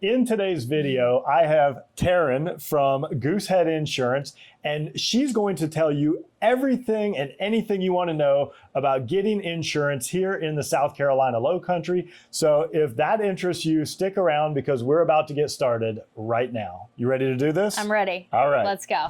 In today's video, I have Taryn from Goosehead Insurance, and she's going to tell you everything and anything you want to know about getting insurance here in the South Carolina Lowcountry. So if that interests you, stick around because we're about to get started right now. You ready to do this? I'm ready. All right. Let's go.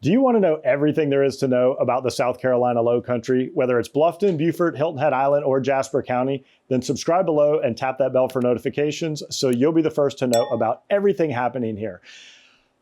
Do you want to know everything there is to know about the South Carolina Lowcountry, whether it's Bluffton, Beaufort, Hilton Head Island, or Jasper County? Then subscribe below and tap that bell for notifications so you'll be the first to know about everything happening here.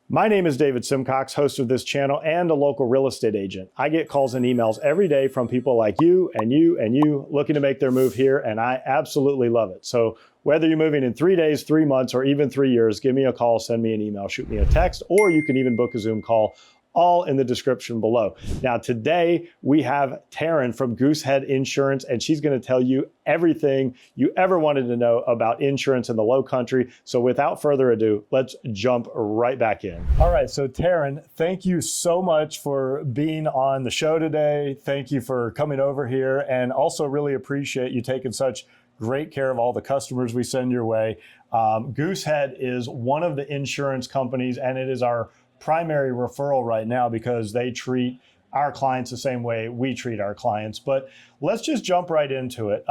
My name is David Simcox, host of this channel and a local real estate agent. I get calls and emails every day from people like you and you and you looking to make their move here, and I absolutely love it. So whether you're moving in 3 days, 3 months, or even 3 years, give me a call, send me an email, shoot me a text, or you can even book a Zoom call, all in the description below. Now today we have Taryn from Goosehead Insurance, and she's going to tell you everything you ever wanted to know about insurance in the Lowcountry. So without further ado, let's jump right back in. All right, so Taryn, thank you so much for being on the show today. Thank you for coming over here, and also really appreciate you taking such great care of all the customers we send your way. Goosehead is one of the insurance companies, and it is our primary referral right now because they treat our clients the same way we treat our clients. But let's just jump right into it.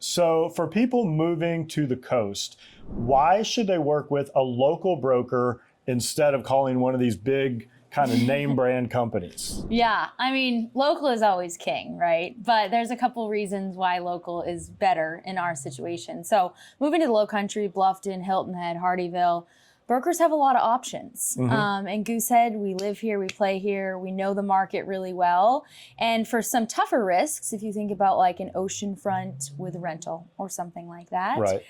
So for people moving to the coast, why should they work with a local broker instead of calling one of these big kind of name brand companies? Yeah, I mean, local is always king, right? But there's a couple reasons why local is better in our situation. So moving to the Lowcountry, Bluffton, Hilton Head, Hardyville, brokers have a lot of options. And Goosehead, we live here, we play here, we know the market really well. And for some tougher risks, if you think about like an oceanfront with rental or something like that, right.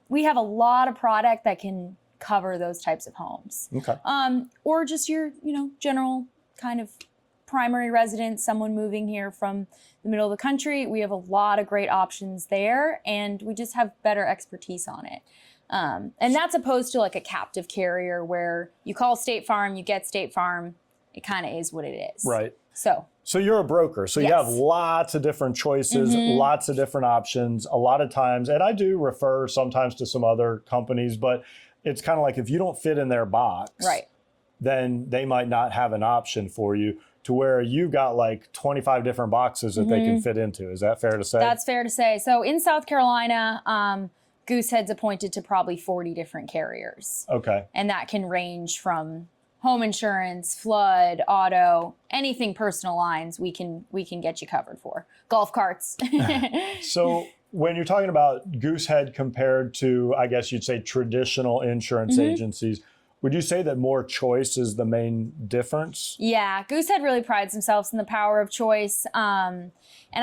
We have a lot of product that can cover those types of homes. Okay. Or just your, general kind of primary residence, someone moving here from the middle of the country. We have a lot of great options there, and we just have better expertise on it. And that's opposed to like a captive carrier where you call State Farm, you get State Farm. It kind of is what it is. Right. So you're a broker. So yes. You have lots of different choices, lots of different options. A lot of times, and I do refer sometimes to some other companies, but it's kind of like if you don't fit in their box, right, then they might not have an option for you, to where you've got like 25 different boxes that they can fit into. Is that fair to say? That's fair to say. So in South Carolina, Goosehead's appointed to probably 40 different carriers. Okay. And that can range from home insurance, flood, auto, anything personal lines we can get you covered for. Golf carts. So when you're talking about Goosehead compared to, I guess you'd say, traditional insurance agencies, would you say that more choice is the main difference? Yeah, Goosehead really prides themselves in the power of choice. And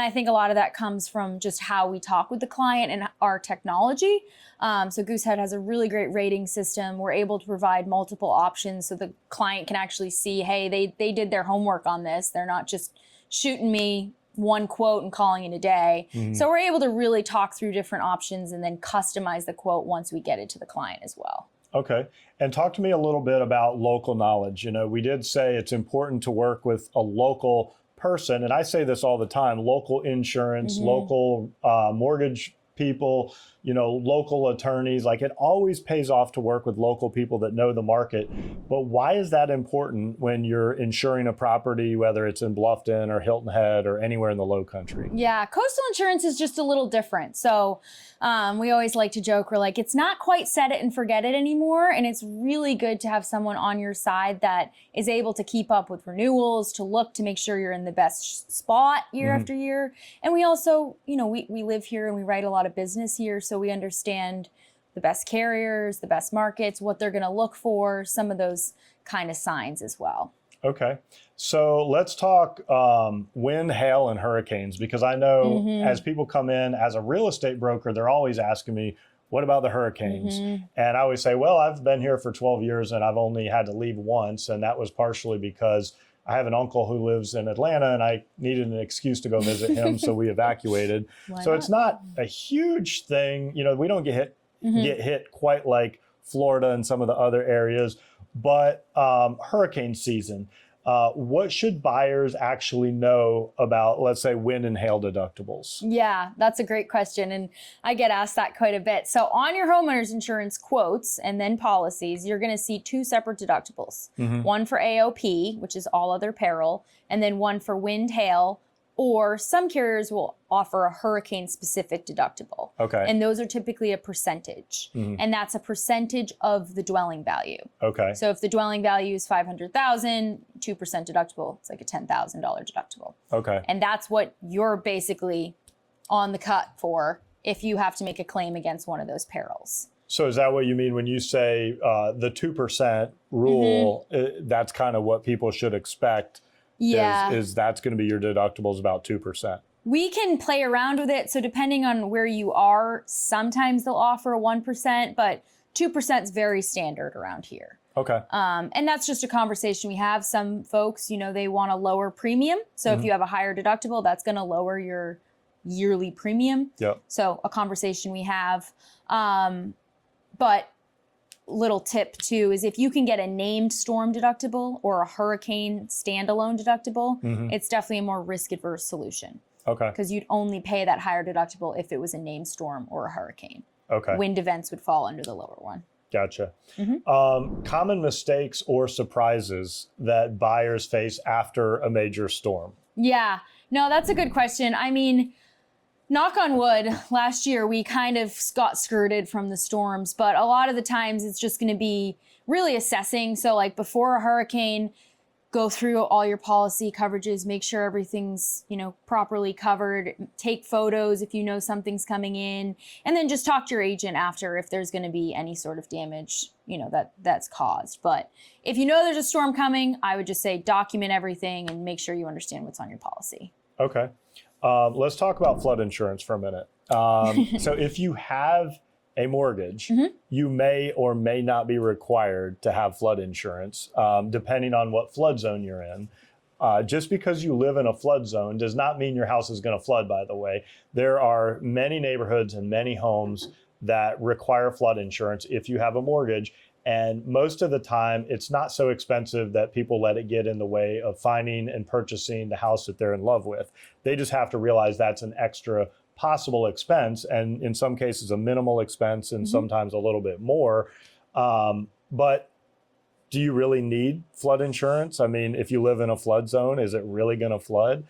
I think a lot of that comes from just how we talk with the client and our technology. So Goosehead has a really great rating system. We're able to provide multiple options so the client can actually see, hey, they did their homework on this. They're not just shooting me one quote and calling it a day. So we're able to really talk through different options and then customize the quote once we get it to the client as well. Okay. And talk to me a little bit about local knowledge. We did say it's important to work with a local person. And I say this all the time, local insurance, local mortgage people, local attorneys. Like, it always pays off to work with local people that know the market. But why is that important when you're insuring a property, whether it's in Bluffton or Hilton Head or anywhere in the Lowcountry? Yeah, coastal insurance is just a little different. So we always like to joke, we're like, it's not quite set it and forget it anymore. And it's really good to have someone on your side that is able to keep up with renewals, to look to make sure you're in the best spot year after year. And we also, we live here and we write a lot of business here. So we understand the best carriers, the best markets, what they're going to look for, some of those kind of signs as well. Okay. So let's talk wind, hail, and hurricanes, because I know as people come in as a real estate broker, they're always asking me, what about the hurricanes? And I always say, well, I've been here for 12 years and I've only had to leave once. And that was partially because I have an uncle who lives in Atlanta and I needed an excuse to go visit him. So we evacuated. So it's not a huge thing. We don't get hit quite like Florida and some of the other areas, but hurricane season. What should buyers actually know about, let's say, wind and hail deductibles? Yeah, that's a great question. And I get asked that quite a bit. So on your homeowner's insurance quotes and then policies, you're going to see two separate deductibles. One for AOP, which is all other peril, and then one for wind, hail, or some carriers will offer a hurricane-specific deductible. Okay. And those are typically a percentage. And that's a percentage of the dwelling value. Okay. So if the dwelling value is $500,000, 2% deductible, it's like a $10,000 deductible. Okay. And that's what you're basically on the cut for if you have to make a claim against one of those perils. So is that what you mean when you say the 2% rule? That's kind of what people should expect. Yeah. Is that's going to be your deductibles about 2%? We can play around with it. So depending on where you are, sometimes they'll offer a 1%, but 2% is very standard around here. Okay. And that's just a conversation we have. Some folks, they want a lower premium. So if you have a higher deductible, that's going to lower your yearly premium. Yep. So a conversation we have. But little tip too is if you can get a named storm deductible or a hurricane standalone deductible, it's definitely a more risk adverse solution. Okay. Because you'd only pay that higher deductible if it was a named storm or a hurricane. Okay. Wind events would fall under the lower one. Gotcha. Common mistakes or surprises that buyers face after a major storm? Yeah, no, that's a good question. I mean, knock on wood, last year we kind of got skirted from the storms, but a lot of the times it's just going to be really assessing. So like before a hurricane, go through all your policy coverages, make sure everything's, properly covered, take photos if you know something's coming in, and then just talk to your agent after if there's going to be any sort of damage, that's caused. But if you know there's a storm coming, I would just say document everything and make sure you understand what's on your policy. Okay. Let's talk about flood insurance for a minute. So if you have a mortgage, you may or may not be required to have flood insurance, depending on what flood zone you're in. Just because you live in a flood zone does not mean your house is going to flood, by the way. There are many neighborhoods and many homes that require flood insurance if you have a mortgage. And most of the time, it's not so expensive that people let it get in the way of finding and purchasing the house that they're in love with. They just have to realize that's an extra possible expense, and in some cases a minimal expense, and sometimes a little bit more. But do you really need flood insurance? I mean, if you live in a flood zone, is it really going to flood?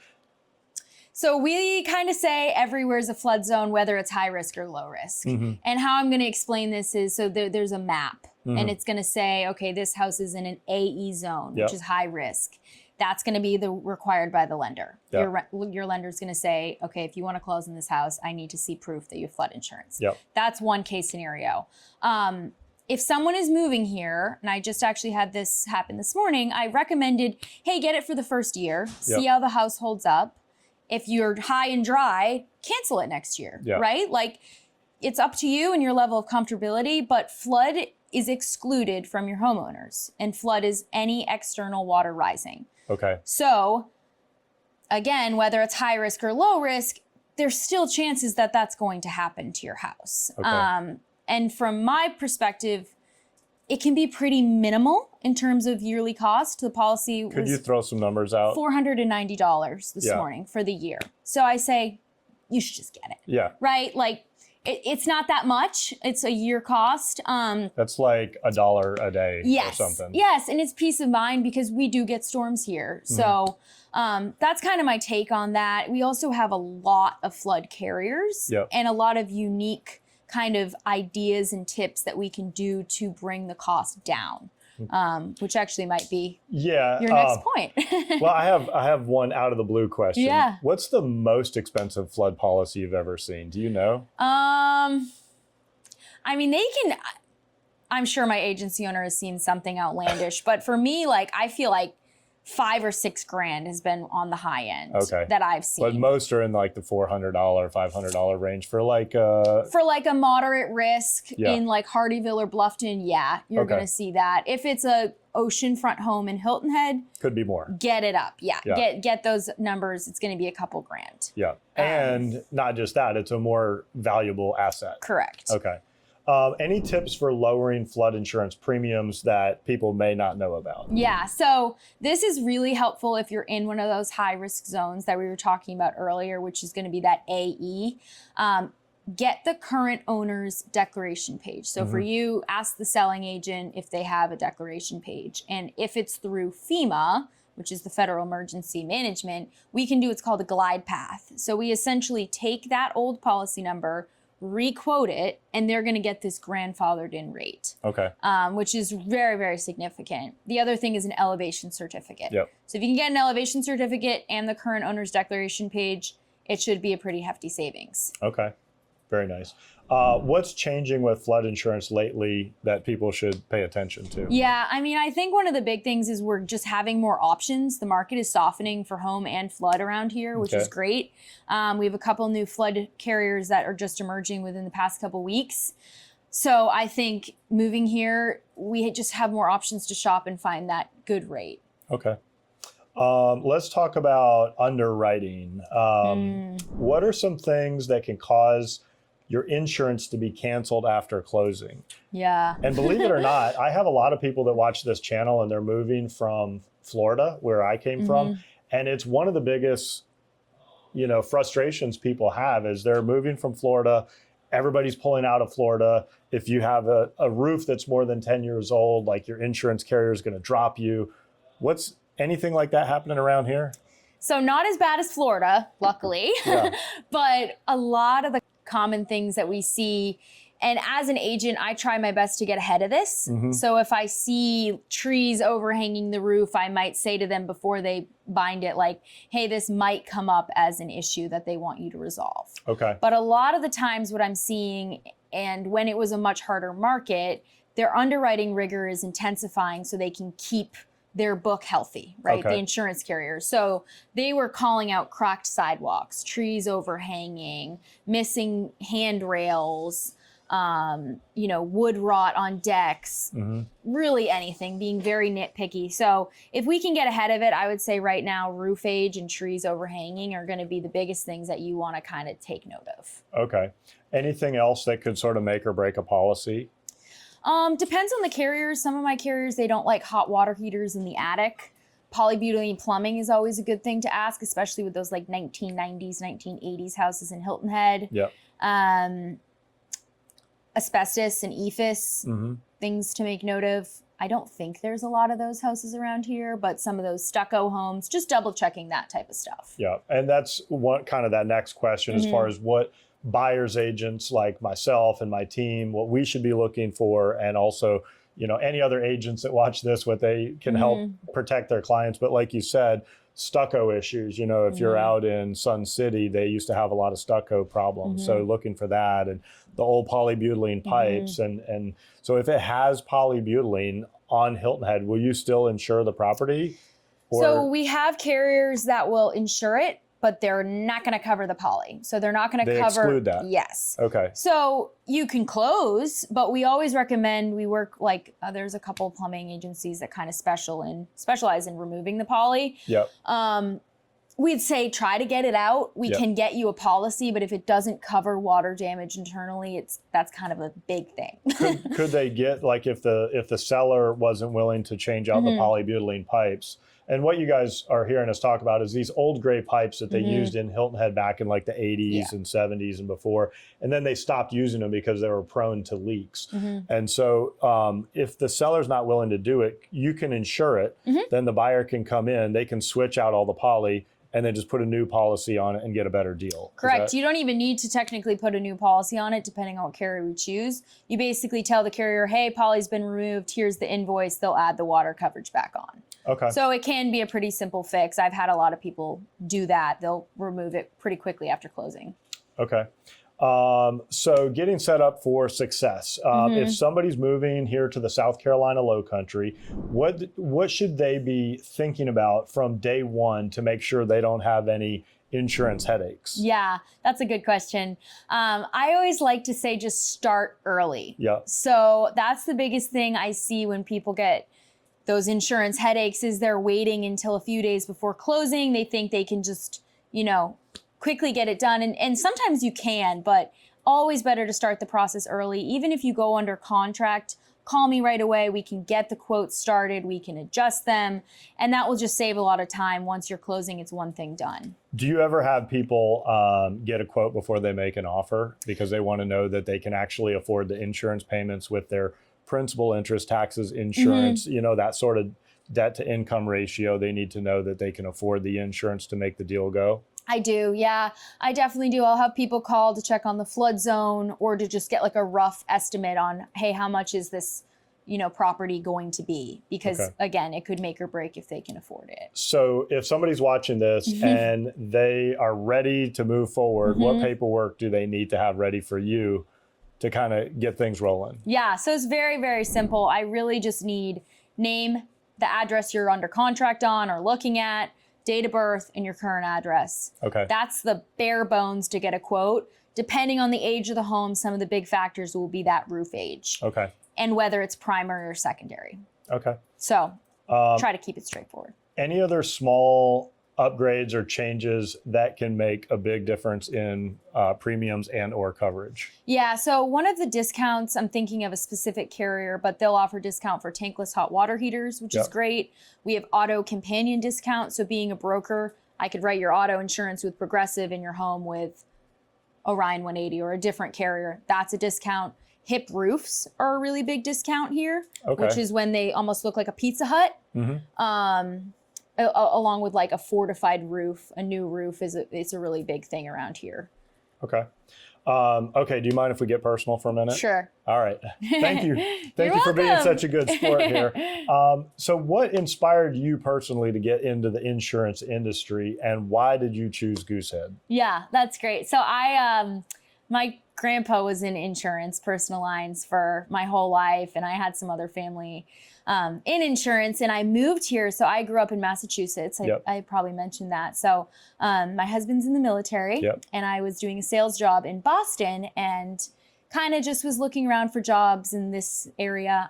So we kind of say everywhere's a flood zone, whether it's high risk or low risk. And how I'm going to explain this is, so there's a map, and it's going to say, okay, this house is in an AE zone, which is high risk. That's going to be required by the lender. Your lender's going to say, okay, if you want to close in this house, I need to see proof that you have flood insurance. That's one case scenario. If someone is moving here, and I just actually had this happen this morning, I recommended, hey, get it for the first year, see how the house holds up. If you're high and dry, cancel it next year, right? Like, it's up to you and your level of comfortability, but flood is excluded from your homeowners, and flood is any external water rising. Okay. So again, whether it's high risk or low risk, there's still chances that that's going to happen to your house. Okay. And from my perspective, it can be pretty minimal in terms of yearly cost. The policy Could you throw some numbers out? $490 this morning for the year. So I say you should just get it. Yeah. Right? Like, it's not that much. It's a year cost. That's like $1 a day or something. Yes, and it's peace of mind because we do get storms here. So that's kind of my take on that. We also have a lot of flood carriers and a lot of unique kind of ideas and tips that we can do to bring the cost down. Which actually might be your next point. Well, I have one out of the blue question. Yeah. What's the most expensive flood policy you've ever seen? Do you know? I mean, I'm sure my agency owner has seen something outlandish, but for me, like, I feel like $5,000 or $6,000 has been on the high end that I've seen. But most are in like the $400, $500 range for like a moderate risk in like Hardyville or Bluffton. Yeah, you're going to see that. If it's a oceanfront home in Hilton Head, could be more. Get it up. Yeah. Get those numbers. It's going to be a couple grand. Yeah. And not just that, it's a more valuable asset. Correct. Okay. Any tips for lowering flood insurance premiums that people may not know about? Yeah, so this is really helpful if you're in one of those high risk zones that we were talking about earlier, which is going to be that AE. Get the current owner's declaration page. So for you, ask the selling agent if they have a declaration page. And if it's through FEMA, which is the Federal Emergency Management, we can do what's called a glide path. So we essentially take that old policy number, re-quote it, and they're going to get this grandfathered in rate. Okay. Which is very, very significant. The other thing is an elevation certificate. Yep. So if you can get an elevation certificate and the current owner's declaration page, it should be a pretty hefty savings. Okay. Very nice. What's changing with flood insurance lately that people should pay attention to? Yeah, I mean, I think one of the big things is we're just having more options. The market is softening for home and flood around here, which is great. We have a couple new flood carriers that are just emerging within the past couple weeks. So I think moving here, we just have more options to shop and find that good rate. Okay. Let's talk about underwriting. What are some things that can cause your insurance to be canceled after closing? Yeah. And believe it or not, I have a lot of people that watch this channel and they're moving from Florida, where I came from. And it's one of the biggest, frustrations people have is they're moving from Florida. Everybody's pulling out of Florida. If you have a roof that's more than 10 years old, like your insurance carrier is going to drop you. What's anything like that happening around here? So not as bad as Florida, luckily, but a lot of the common things that we see. And as an agent, I try my best to get ahead of this. So if I see trees overhanging the roof, I might say to them before they bind it, like, hey, this might come up as an issue that they want you to resolve. Okay. But a lot of the times what I'm seeing, and when it was a much harder market, their underwriting rigor is intensifying so they can keep their book healthy, right? The insurance carriers. So they were calling out cracked sidewalks, trees overhanging, missing handrails, wood rot on decks, really anything, being very nitpicky. So if we can get ahead of it, I would say right now, roof age and trees overhanging are going to be the biggest things that you want to kind of take note of. Okay. Anything else that could sort of make or break a policy? Depends on the carriers. Some of my carriers, they don't like hot water heaters in the attic. Polybutylene plumbing is always a good thing to ask, especially with those like 1990s, 1980s houses in Hilton Head. Yep. Asbestos and EFIS, things to make note of. I don't think there's a lot of those houses around here, but some of those stucco homes, just double checking that type of stuff. Yeah, and that's what kind of that next question as far as what buyers agents like myself and my team, what we should be looking for, and also, any other agents that watch this, what they can help protect their clients. But like you said, stucco issues, if you're out in Sun City, they used to have a lot of stucco problems. So looking for that, and the old polybutylene pipes. And so if it has polybutylene on Hilton Head, will you still insure the property? So we have carriers that will insure it, but they're not going to cover the poly. So they're not going to cover. They exclude that. Yes. Okay. So you can close, but we always recommend, we work like, there's a couple of plumbing agencies that kind of specialize in removing the poly. Yep. We'd say try to get it out. We can get you a policy, but if it doesn't cover water damage internally, that's kind of a big thing. could they get, like, if the seller wasn't willing to change out the polybutylene pipes? And what you guys are hearing us talk about is these old gray pipes that they used in Hilton Head back in like the 80s and 70s and before. And then they stopped using them because they were prone to leaks. And so if the seller's not willing to do it, you can insure it. Then the buyer can come in, they can switch out all the poly, and then just put a new policy on it and get a better deal. Correct. You don't even need to technically put a new policy on it, depending on what carrier we choose. You basically tell the carrier, hey, poly's been removed. Here's the invoice. They'll add the water coverage back on. Okay. So it can be a pretty simple fix. I've had a lot of people do that. They'll remove it pretty quickly after closing. Okay. So getting set up for success. If somebody's moving here to the South Carolina Lowcountry, what should they be thinking about from day one to make sure they don't have any insurance headaches? Yeah, that's a good question. I always like to say just start early. Yeah. So that's the biggest thing I see when people get those insurance headaches is they're waiting until a few days before closing. They think they can just, quickly get it done. And sometimes you can, but always better to start the process early. Even if you go under contract, call me right away. We can get the quotes started. We can adjust them. And that will just save a lot of time. Once you're closing, it's one thing done. Do you ever have people get a quote before they make an offer because they want to know that they can actually afford the insurance payments with their principal, interest, taxes, insurance, that sort of debt to income ratio? They need to know that they can afford the insurance to make the deal go? I do. Yeah, I definitely do. I'll have people call to check on the flood zone or to just get like a rough estimate on, hey, how much is this, property going to be? Because again, it could make or break if they can afford it. So if somebody's watching this and they are ready to move forward, what paperwork do they need to have ready for you to kind of get things rolling? Yeah, so it's very, very simple. I really just need name, the address you're under contract on or looking at, date of birth, and your current address. Okay. That's the bare bones to get a quote. Depending on the age of the home, some of the big factors will be that roof age. Okay. And whether it's primary or secondary. Okay. So try to keep it straightforward. Any other small upgrades or changes that can make a big difference in premiums and or coverage? Yeah, so one of the discounts, I'm thinking of a specific carrier, but they'll offer discount for tankless hot water heaters, which is great. We have auto companion discount. So being a broker, I could write your auto insurance with Progressive in your home with Orion 180 or a different carrier. That's a discount. Hip roofs are a really big discount here, which is when they almost look like a Pizza Hut. Along with like a fortified roof, a new roof it's a really big thing around here. Okay. Okay. Do you mind if we get personal for a minute? Sure. All right. Thank you. Thank you for being welcome. such a good sport here. So what inspired you personally to get into the insurance industry, and why did you choose Goosehead? Yeah, that's great. So my grandpa was in insurance, personal lines for my whole life. And I had some other family in insurance, and I moved here. So I grew up in Massachusetts. I probably mentioned that. So my husband's in the military, and I was doing a sales job in Boston and kind of just was looking around for jobs in this area.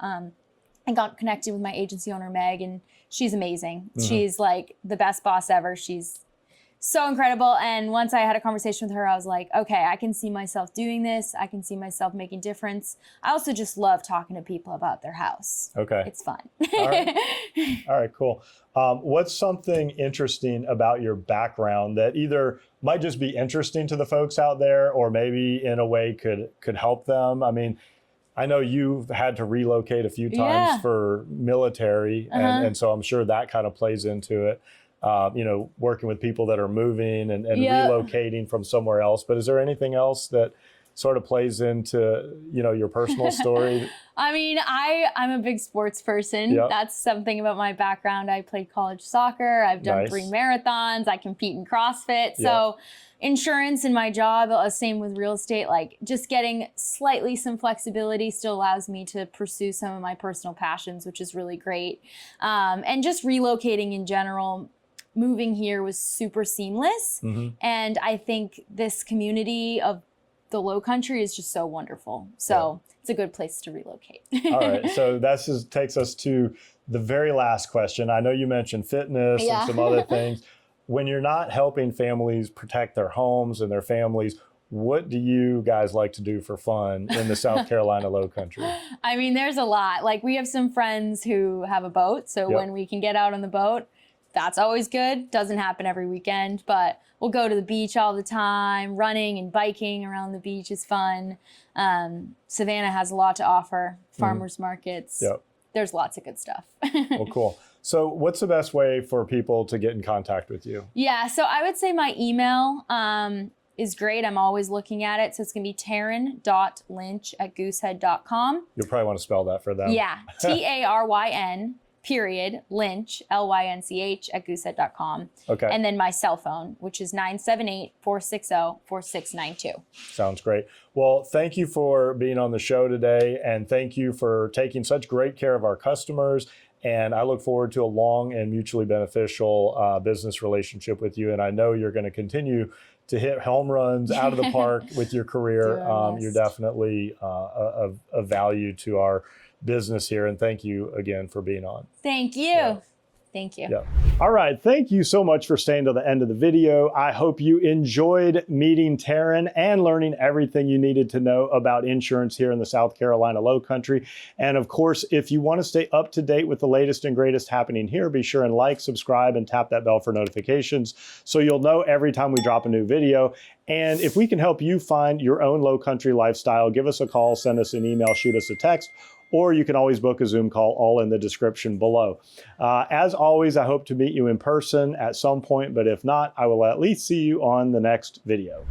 I got connected with my agency owner, Meg, and she's amazing. She's like the best boss ever. She's so incredible. And once I had a conversation with her, I was like, okay, I can see myself doing this. I can see myself making difference. I also just love talking to people about their house. Okay. It's fun. All right. All right, cool. What's something interesting about your background that either might just be interesting to the folks out there or maybe in a way could help them? I mean, I know you've had to relocate a few times for military, and so I'm sure that kind of plays into it. Working with people that are moving and relocating from somewhere else. But is there anything else that sort of plays into, your personal story? I mean, I'm a big sports person. That's something about my background. I played college soccer. I've done 3 marathons. I compete in CrossFit. So insurance in my job, same with real estate, like just getting slightly some flexibility still allows me to pursue some of my personal passions, which is really great. And just relocating in general, moving here was super seamless. And I think this community of the Lowcountry is just so wonderful. So it's a good place to relocate. All right. So that takes us to the very last question. I know you mentioned fitness and some other things. When you're not helping families protect their homes and their families, what do you guys like to do for fun in the South Carolina Lowcountry? I mean, there's a lot. Like we have some friends who have a boat. So when we can get out on the boat, that's always good. Doesn't happen every weekend, but we'll go to the beach all the time. Running and biking around the beach is fun. Savannah has a lot to offer. Farmers markets. There's lots of good stuff. Well, cool. So what's the best way for people to get in contact with you? Yeah, so I would say my email is great. I'm always looking at it. So it's going to be taryn.lynch@goosehead.com. You'll probably want to spell that for them. Yeah, TARYN. Lynch, LYNCH @goosehead.com. Okay. And then my cell phone, which is 978-460-4692. Sounds great. Well, thank you for being on the show today, and thank you for taking such great care of our customers. And I look forward to a long and mutually beneficial business relationship with you. And I know you're going to continue to hit home runs out of the park with your career. You're definitely of value to our business here. And thank you again for being on. Thank you. Thank you. Yeah. All right. Thank you so much for staying to the end of the video. I hope you enjoyed meeting Taryn and learning everything you needed to know about insurance here in the South Carolina Lowcountry. And of course, if you want to stay up to date with the latest and greatest happening here, be sure and like, subscribe, and tap that bell for notifications so you'll know every time we drop a new video. And if we can help you find your own Lowcountry lifestyle, give us a call, send us an email, shoot us a text, or you can always book a Zoom call, all in the description below. As always, I hope to meet you in person at some point, but if not, I will at least see you on the next video.